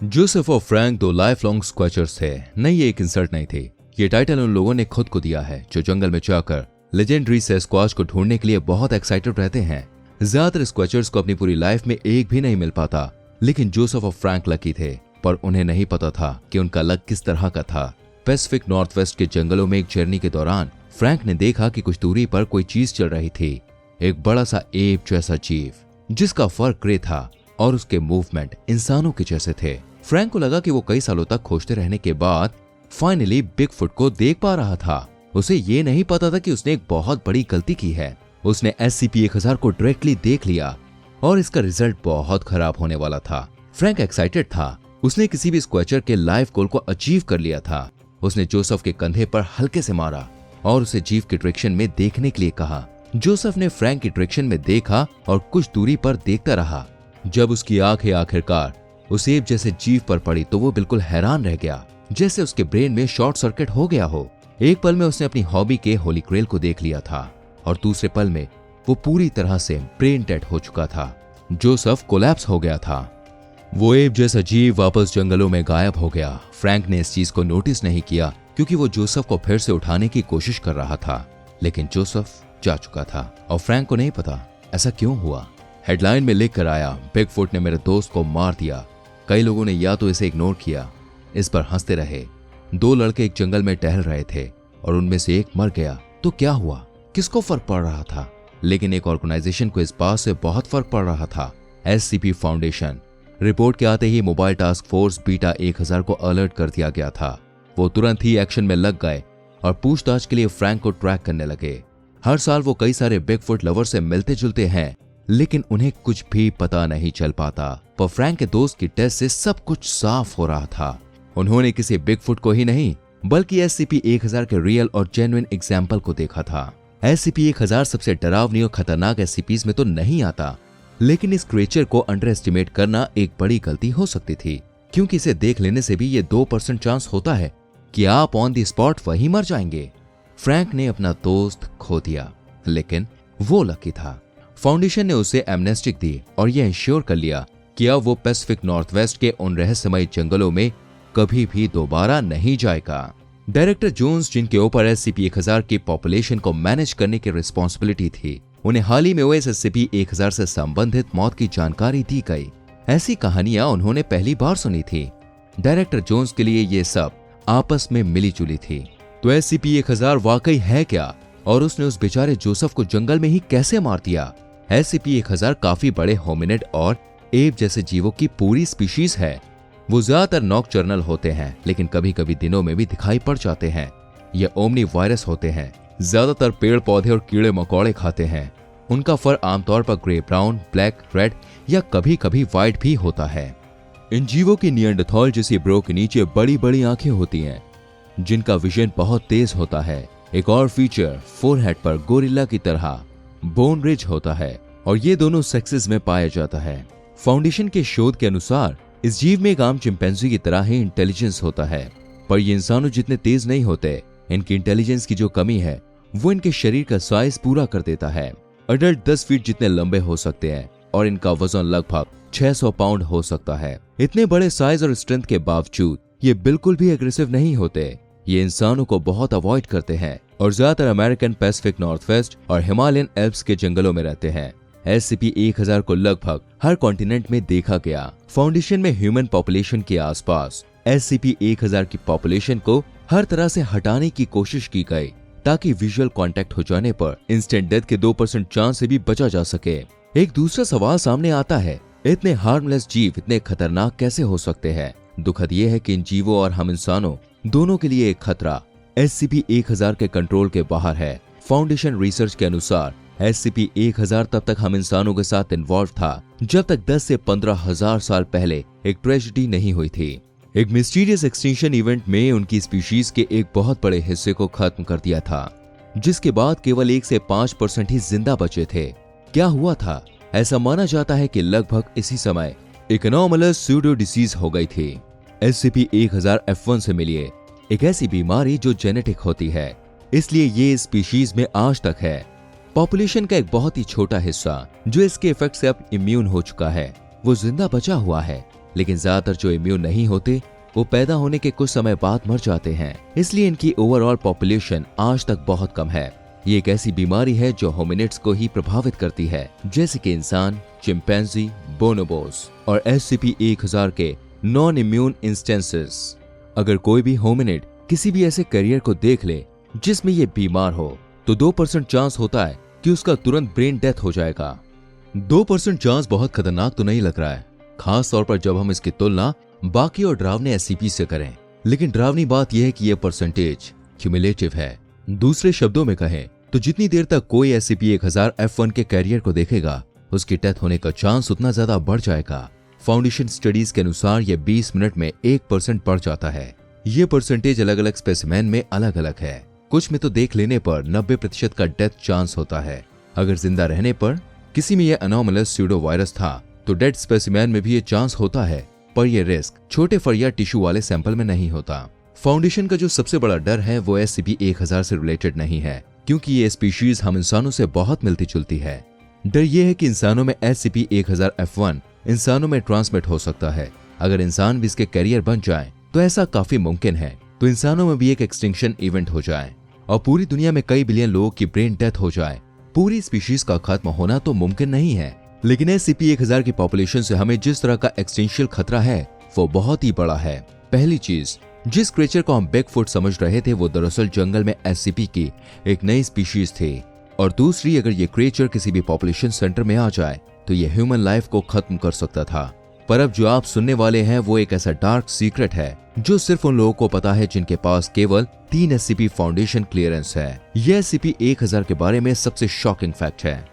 Joseph और Frank दो life long स्क्वैचर्स थे। नहीं, ये एक इंसल्ट नहीं थी। ये टाइटल उन लोगों ने खुद को दिया है जो जंगल में जाकर लेजेंडरी सेस्क्वाच को ढूंढने के लिए बहुत एक्साइटेड रहते हैं। ज्यादातर स्क्वैचर्स को अपनी पूरी लाइफ में एक भी नहीं मिल पाता, लेकिन जोसेफ और फ्रैंक लकी थे। पर उन्हें नहीं पता था कि उनका लक किस तरह का था। पैसिफिक नॉर्थवेस्ट के जंगलों में एक जर्नी के दौरान फ्रैंक ने देखा कि कुछ दूरी पर कोई चीज चल रही थी। एक बड़ा सा एप जैसा जीव जिसका फर ग्रे था और उसके मूवमेंट इंसानों के जैसे थे। फ्रैंक को लगा कि वो कई सालों तक खोजते रहने के बाद फाइनली बिगफुट को देख पा रहा था। उसे ये नहीं पता था कि उसने एक बहुत बड़ी गलती की है। उसने SCP-1000 को डायरेक्टली देख लिया और इसका रिजल्ट बहुत खराब होने वाला था। फ्रैंक एक्साइटेड था। उसने किसी भी स्क्वैचर के लाइफ गोल को अचीव कर लिया था। उसने जोसेफ के कंधे पर हल्के से मारा और उसे जीव की डायरेक्शन में देखने के लिए कहा। जोसेफ ने फ्रैंक की डायरेक्शन में देखा और कुछ दूरी पर देखता रहा। जब उसकी आंखें आखिरकार उस एप जैसे जीव पर पड़ी तो वो बिल्कुल हैरान रह गया, जैसे उसके ब्रेन में शॉर्ट सर्किट हो गया हो। एक पल में उसने अपनी हॉबी के होली ग्रेल को देख लिया था और दूसरे पल में वो पूरी तरह से ब्रेन डेड हो चुका था। जोसेफ कोलैप्स हो गया था। वो एप जैसा जीव वापस जंगलों में गायब हो गया। फ्रैंक ने इस चीज को नोटिस नहीं किया क्योंकि वो जोसेफ को फिर से उठाने की कोशिश कर रहा था, लेकिन जोसेफ जा चुका था और फ्रैंक को नहीं पता ऐसा क्यों हुआ। हेडलाइन में लिख कर आया, बिगफुट ने मेरे दोस्त को मार दिया। कई लोगों ने या तो इसे इग्नोर किया, इस पर हंसते रहे। दो लड़के एक जंगल में टहल रहे थे और उनमें से एक मर गया तो क्या हुआ, किसको फर्क पड़ रहा था। लेकिन एक ऑर्गेनाइजेशन को इस बात से बहुत फर्क पड़ रहा था, SCP फाउंडेशन। रिपोर्ट के आते ही मोबाइल टास्क फोर्स बीटा 1000 को अलर्ट कर दिया गया था। वो तुरंत ही एक्शन में लग गए और पूछताछ के लिए फ्रैंक को ट्रैक करने लगे। हर साल वो कई सारे बिगफुट लवर से मिलते जुलते हैं, लेकिन उन्हें कुछ भी पता नहीं चल पाता। पर फ्रैंक के दोस्त की टेस्ट से सब कुछ साफ हो रहा था। उन्होंने किसी बिगफुट को ही नहीं बल्कि SCP-1000 के रियल और जेन्युइन एग्जाम्पल को देखा था। SCP-1000 सबसे डरावनी और खतरनाक SCPs में तो नहीं आता, लेकिन इस क्रिएचर को अंडर एस्टिमेट करना एक बड़ी गलती हो सकती थी, क्योंकि इसे देख लेने से भी ये 2% चांस होता है कि आप ऑन द स्पॉट वहीं मर जाएंगे। फ्रैंक ने अपना दोस्त खो दिया, लेकिन वो लकी था। फाउंडेशन ने उसे एमनेस्टी दी और यह इंश्योर कर लिया कि अब वो पैसिफिक नॉर्थवेस्ट के उन रहस्यमय जंगलों में कभी भी दोबारा नहीं जाएगा। डायरेक्टर जोन्स, जिनके ऊपर SCP-1000 की पॉपुलेशन को मैनेज करने की रिस्पॉन्सिबिलिटी थी, उन्हें हाल ही में हुए SCP-1000 से संबंधित मौत की जानकारी दी गई। ऐसी कहानियां उन्होंने पहली बार सुनी थी। डायरेक्टर जोन्स के लिए ये सब आपस में मिली जुली थी। तो SCP-1000 वाकई है क्या, और उसने उस बेचारे जोसेफ को जंगल में ही कैसे मार दिया। SCP-1000 काफी बड़े होमिनिड और एप जैसे जीवों की पूरी स्पीशीज है। वो ज्यादातर नॉकटर्नल होते हैं, लेकिन कभी कभी दिनों में भी दिखाई पड़ जाते हैं। ये ओमनी वायरस होते हैं, ज्यादातर पेड़ पौधे और कीड़े मकोड़े खाते हैं। उनका फर आमतौर पर ग्रे ब्राउन, ब्लैक, रेड या कभी कभी व्हाइट भी होता है। इन जीवों की नियंडरथॉल जैसी ब्रो के नीचे बड़ी बड़ी आंखें होती हैं, जिनका विजन बहुत तेज होता है। एक और फीचर, फोरहेड पर गोरिल्ला की तरह बोन रिज होता है और ये दोनों सेक्सेस में पाया जाता है। फाउंडेशन के शोध के अनुसार इस जीव में एक आम चिंपैंजी की तरह ही इंटेलिजेंस होता है, पर ये इंसानों जितने तेज नहीं होते। इनकी इंटेलिजेंस की जो कमी है वो इनके शरीर का साइज पूरा कर देता है। अडल्ट 10 फीट जितने लंबे हो सकते हैं और इनका वजन लगभग 600 पाउंड हो सकता है। इतने बड़े साइज और स्ट्रेंथ के बावजूद ये बिल्कुल भी एग्रेसिव नहीं होते। ये इंसानों को बहुत अवॉइड करते हैं और ज्यादातर अमेरिकन पैसिफिक नॉर्थवेस्ट और हिमालयन एल्प्स के जंगलों में रहते हैं। SCP-1000 को लगभग हर कॉन्टिनेंट में देखा गया। फाउंडेशन में ह्यूमन पॉपुलेशन के आसपास SCP-1000 की पॉपुलेशन को हर तरह से हटाने की कोशिश की गई, ताकि विजुअल कांटेक्ट हो जाने पर इंस्टेंट डेथ के 2% चांस से भी बचा जा सके। एक दूसरा सवाल सामने आता है, इतने हार्मलेस जीव इतने खतरनाक कैसे हो सकते हैं। दुखद ये है कि इन जीवों और हम इंसानों दोनों के लिए एक खतरा SCP-1000 के कंट्रोल के बाहर है। फाउंडेशन रिसर्च के अनुसार SCP-1000 तब तक हम इंसानों के साथ इन्वॉल्व था जब तक 10 से 15,000 साल पहले एक ट्रेजेडी नहीं हुई थी। एक मिस्टीरियस एक्सटिंक्शन इवेंट में उनकी स्पीशीज के एक बहुत बड़े हिस्से को खत्म कर दिया था, जिसके बाद केवल 1 से 5% ही जिंदा बचे थे। क्या हुआ था? ऐसा माना जाता है कि लगभग इसी समय एक एनोमलस सूडो डिसीज हो गई थी। SCP-1000 F1 से मिली एक ऐसी बीमारी जो जेनेटिक होती है, इसलिए ये स्पीशीज में आज तक है। पॉपुलेशन का एक बहुत ही छोटा हिस्सा जो इसके इफेक्ट से अब इम्यून हो चुका है, वो जिंदा बचा हुआ है। लेकिन ज्यादातर जो इम्यून नहीं होते वो पैदा होने के कुछ समय बाद मर जाते हैं। इसलिए इनकी ओवरऑल पॉपुलेशन आज तक बहुत कम है। ये एक ऐसी बीमारी है जो होमिनिड्स को ही प्रभावित करती है, जैसे कि इंसान, चिंपैंजी, बोनोबोस और SCP-1000 के नॉन इम्यून इंस्टेंसेस। अगर कोई भी होमिनिड किसी भी ऐसे करियर को देख ले जिसमें ये बीमार हो तो 2% चांस होता है कि उसका तुरंत ब्रेन डेथ हो जाएगा। 2% चांस बहुत खतरनाक तो नहीं लग रहा है, खास तौर पर जब हम इसकी तुलना बाकी और डरावने SCP से करें। लेकिन डरावनी बात यह है कि यह परसेंटेज क्यूमुलेटिव है। दूसरे शब्दों में कहें तो जितनी देर तक कोई SCP-1000 F1 के कैरियर को देखेगा उसकी डेथ होने का चांस उतना ज्यादा बढ़ जाएगा। फाउंडेशन स्टडीज के अनुसार यह 20 मिनट में 1% बढ़ जाता है। ये परसेंटेज अलग अलग स्पेसिमेन में अलग अलग है। कुछ में तो देख लेने पर 90% का डेथ चांस होता है। अगर जिंदा रहने पर किसी में यह अनोमलस स्यूडो वायरस था तो डेड स्पेसिमेन में भी ये चांस होता है, पर यह रिस्क छोटे फर या टिश्यू वाले सैंपल में नहीं होता। फाउंडेशन का जो सबसे बड़ा डर है वो SCP-1000 से रिलेटेड नहीं है, क्योंकि ये स्पीशीज हम इंसानों से बहुत मिलती जुलती है। डर यह है कि इंसानों में SCP-1000 F1 इंसानों में ट्रांसमिट हो सकता है। अगर इंसान भी इसके कैरियर बन जाए तो ऐसा काफी मुमकिन है, तो इंसानों में भी एक एक्सटिंक्शन इवेंट हो जाए और पूरी दुनिया में कई बिलियन लोगों की ब्रेन डेथ हो जाए। पूरी स्पीशीज का खत्म होना तो मुमकिन नहीं है, लेकिन SCP-1000 की पॉपुलेशन से हमें जिस तरह का एक्सटेंशियल खतरा है वो बहुत ही बड़ा है। पहली चीज, जिस क्रिएचर को हम बिगफुट समझ रहे थे वो दरअसल जंगल में SCP की एक नई स्पीशीज थी। और दूसरी, अगर ये क्रिएचर किसी भी पॉपुलेशन सेंटर में आ जाए तो ये ह्यूमन लाइफ को खत्म कर सकता था। पर अब जो आप सुनने वाले हैं वो एक ऐसा डार्क सीक्रेट है जो सिर्फ उन लोगों को पता है जिनके पास केवल 3 SCP फाउंडेशन क्लियरेंस है। यह SCP-1000 के बारे में सबसे शॉकिंग फैक्ट है।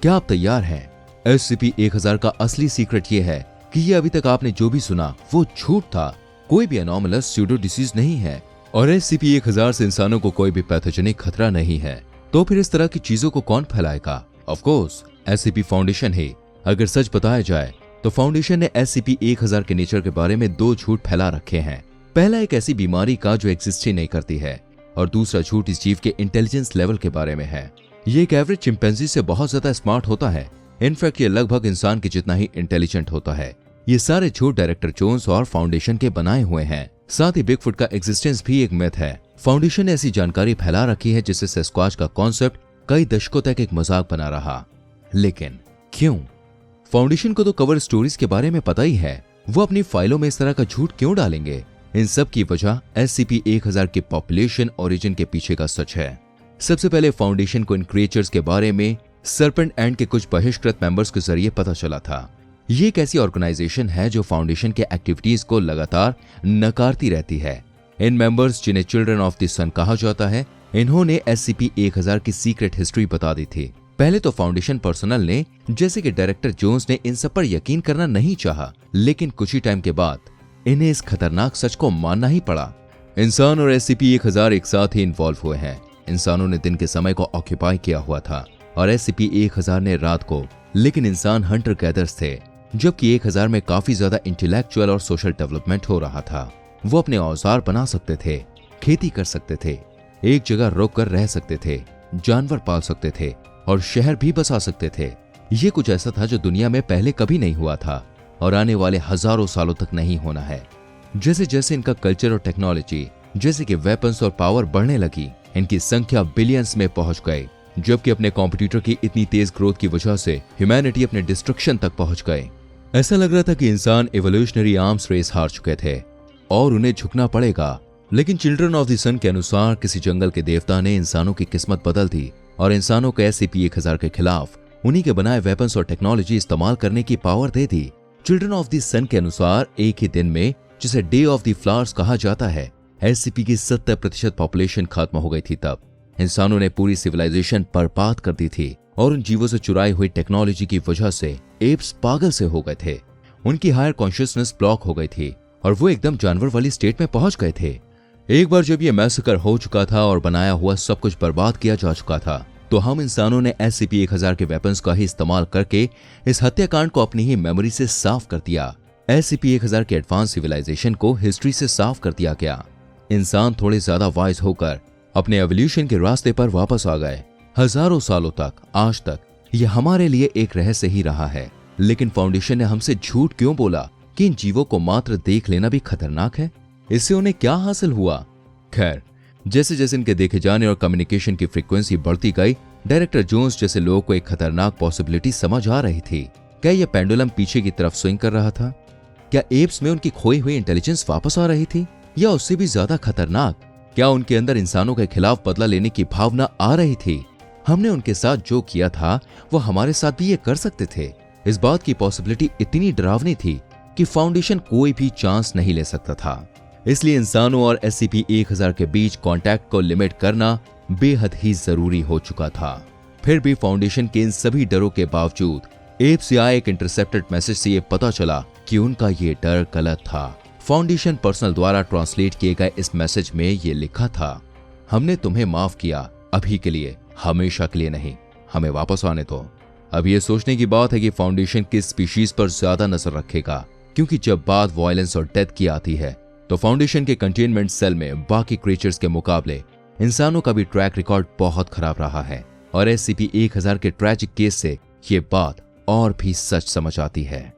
क्या आप तैयार हैं? SCP-1000 का असली सीक्रेट ये है कि ये अभी तक आपने जो भी सुना वो झूठ था। कोई भी अनोमलस स्यूडो डिसीज नहीं है और SCP-1000 से इंसानों को कोई भी पैथोजेनिक खतरा नहीं है। तो फिर इस तरह की चीजों को कौन फैलाएगा? ऑफ कोर्स SCP फाउंडेशन ही। अगर सच बताया जाए तो फाउंडेशन ने SCP-1000 के नेचर के बारे में 2 झूठ फैला रखे हैं। पहला एक ऐसी बीमारी का जो एग्जिस्ट ही नहीं करती है, और दूसरा झूठ इस जीव के इंटेलिजेंस लेवल के बारे में है। ये एक एवरेज चिंपैंजी से बहुत ज्यादा स्मार्ट होता है। इनफैक्ट ये लगभग इंसान के जितना ही इंटेलिजेंट होता है। ये सारे झूठ डायरेक्टर जोन्स और फाउंडेशन के बनाए हुए हैं। साथ ही बिगफुट का एग्जिस्टेंस भी एक मिथ है। फाउंडेशन ने ऐसी जानकारी फैला रखी है जिससे सेस्क्वाच का कॉन्सेप्ट कई दशकों तक एक मजाक बना रहा। लेकिन क्यों? फाउंडेशन को तो कवर स्टोरीज के बारे में पता ही है, वो अपनी फाइलों में इस तरह का झूठ क्यों डालेंगे? इन सब की वजह SCP-1000 की पॉपुलेशन ओरिजिन के पीछे का सच है। सबसे पहले फाउंडेशन को इन क्रिएचर्स के बारे में सर्पेंट एंड के कुछ बहिष्कृत मेंबर्स के जरिए पता चला था। ये एक ऐसी ऑर्गेनाइजेशन है जो फाउंडेशन के एक्टिविटीज को लगातार नकारती रहती है। इन मेंबर्स, जिन्हें चिल्ड्रन ऑफ द सन कहा जाता है, इन्होंने SCP-1000 की सीक्रेट हिस्ट्री बता दी थी। पहले तो फाउंडेशन पर्सनल ने, जैसे कि डायरेक्टर जोन्स ने, इन सब पर यकीन करना नहीं चाहा, लेकिन कुछ ही टाइम के बाद इन्हें इस खतरनाक सच को मानना ही पड़ा। इंसान और SCP-1000 एक साथ ही इन्वॉल्व हुए हैं। इंसानों ने दिन के समय को ऑक्यूपाई किया हुआ था और SCP-1000 ने रात को, लेकिन इंसान हंटर गैदर्स थे। जबकि 1000 में काफी ज्यादा इंटेलेक्चुअल और सोशल डेवलपमेंट हो रहा था। वो अपने औजार बना सकते थे, खेती कर सकते थे, एक जगह रुक कर रह सकते थे, जानवर पाल सकते थे और शहर भी बसा सकते थे। ये कुछ ऐसा था जो दुनिया में पहले कभी नहीं हुआ था और आने वाले हजारों सालों तक नहीं होना है। जैसे जैसे इनका कल्चर और टेक्नोलॉजी, जैसे कि वेपन्स और पावर बढ़ने लगी, इनकी संख्या बिलियंस में पहुंच गई। जबकि अपने कॉम्पिटिटर की इतनी तेज ग्रोथ की वजह से ह्यूमैनिटी अपने डिस्ट्रक्शन तक पहुंच गए। ऐसा लग रहा था कि इंसान एवोल्यूशनरी आर्म्स रेस हार चुके थे और उन्हें झुकना पड़ेगा। लेकिन चिल्ड्रन ऑफ द सन के अनुसार किसी जंगल के देवता ने इंसानों की किस्मत बदल दी और इंसानों को SCP-1000 के खिलाफ उन्हीं के बनाए वेपन्स और टेक्नोलॉजी इस्तेमाल करने की पावर दे दी। चिल्ड्रन ऑफ द सन के अनुसार एक ही दिन में, जिसे डे ऑफ द फ्लावर्स कहा जाता है, SCP की 70% पॉपुलेशन खत्म हो गई थी। तब इंसानों ने पूरी सिविलाइजेशन बर्बाद कर दी थी और उन जीवों से चुराई हुई टेक्नोलॉजी की वजह से एप्स पागल से हो गए थे। उनकी हायर कॉन्शियसनेस ब्लॉक हो गई थी और वो एकदम जानवर वाली स्टेट में पहुंच गए थे। एक बार जब ये मैसेकर हो चुका था और बनाया हुआ सब कुछ बर्बाद किया जा चुका था, तो हम इंसानों ने SCP-1000 के वेपन्स का ही इस्तेमाल करके इस हत्याकांड को अपनी ही मेमोरी से साफ कर दिया। SCP-1000 के एडवांस सिविलाइजेशन को हिस्ट्री से साफ कर दिया गया। इंसान थोड़े ज्यादा वाइज होकर अपने एवोल्यूशन के रास्ते पर वापस आ गए। हजारों सालों तक, आज तक, यह हमारे लिए एक रहस्य ही रहा है। लेकिन फाउंडेशन ने हमसे झूठ क्यों बोला कि इन जीवों को मात्र देख लेना भी खतरनाक है। इससे उन्हें क्या हासिल हुआ? खैर, जैसे जैसे इनके देखे जाने और कम्युनिकेशन की फ्रीक्वेंसी बढ़ती गई, डायरेक्टर जोन्स जैसे लोगों को एक खतरनाक पॉसिबिलिटी समझ आ रही थी। क्या यह पेंडुलम पीछे की तरफ स्विंग कर रहा था? क्या एप्स में उनकी खोई हुई इंटेलिजेंस वापस आ रही थी, या उससे भी ज्यादा खतरनाक, क्या उनके अंदर इंसानों के खिलाफ बदला लेने की भावना आ रही थी? हमने उनके साथ जो किया था वो हमारे साथ भी ये कर सकते थे। इस बात की पॉसिबिलिटी इतनी डरावनी थी कि फाउंडेशन कोई भी चांस नहीं ले सकता था। इसलिए इंसानों और SCP-1000 के बीच कांटेक्ट को लिमिट करना बेहद ही जरूरी हो चुका था। फिर भी फाउंडेशन के इन सभी डरों के बावजूद एप से आए एक इंटरसेप्टेड मैसेज से ये पता चला कि उनका ये डर गलत था। फाउंडेशन पर्सनल द्वारा ट्रांसलेट किए गए इस मैसेज में ये लिखा था, हमने तुम्हें माफ किया, अभी के लिए, हमेशा के लिए नहीं, हमें वापस आने दो। अब ये सोचने की बात है कि फाउंडेशन किस स्पीशीज पर ज्यादा नजर रखेगा, क्योंकि जब बात वायलेंस और डेथ की आती है तो फाउंडेशन के कंटेनमेंट सेल में बाकी क्रिएचर्स के मुकाबले इंसानों का भी ट्रैक रिकॉर्ड बहुत खराब रहा है। और SCP-1000 के ट्रैजिक केस से ये बात और भी सच समझ आती है।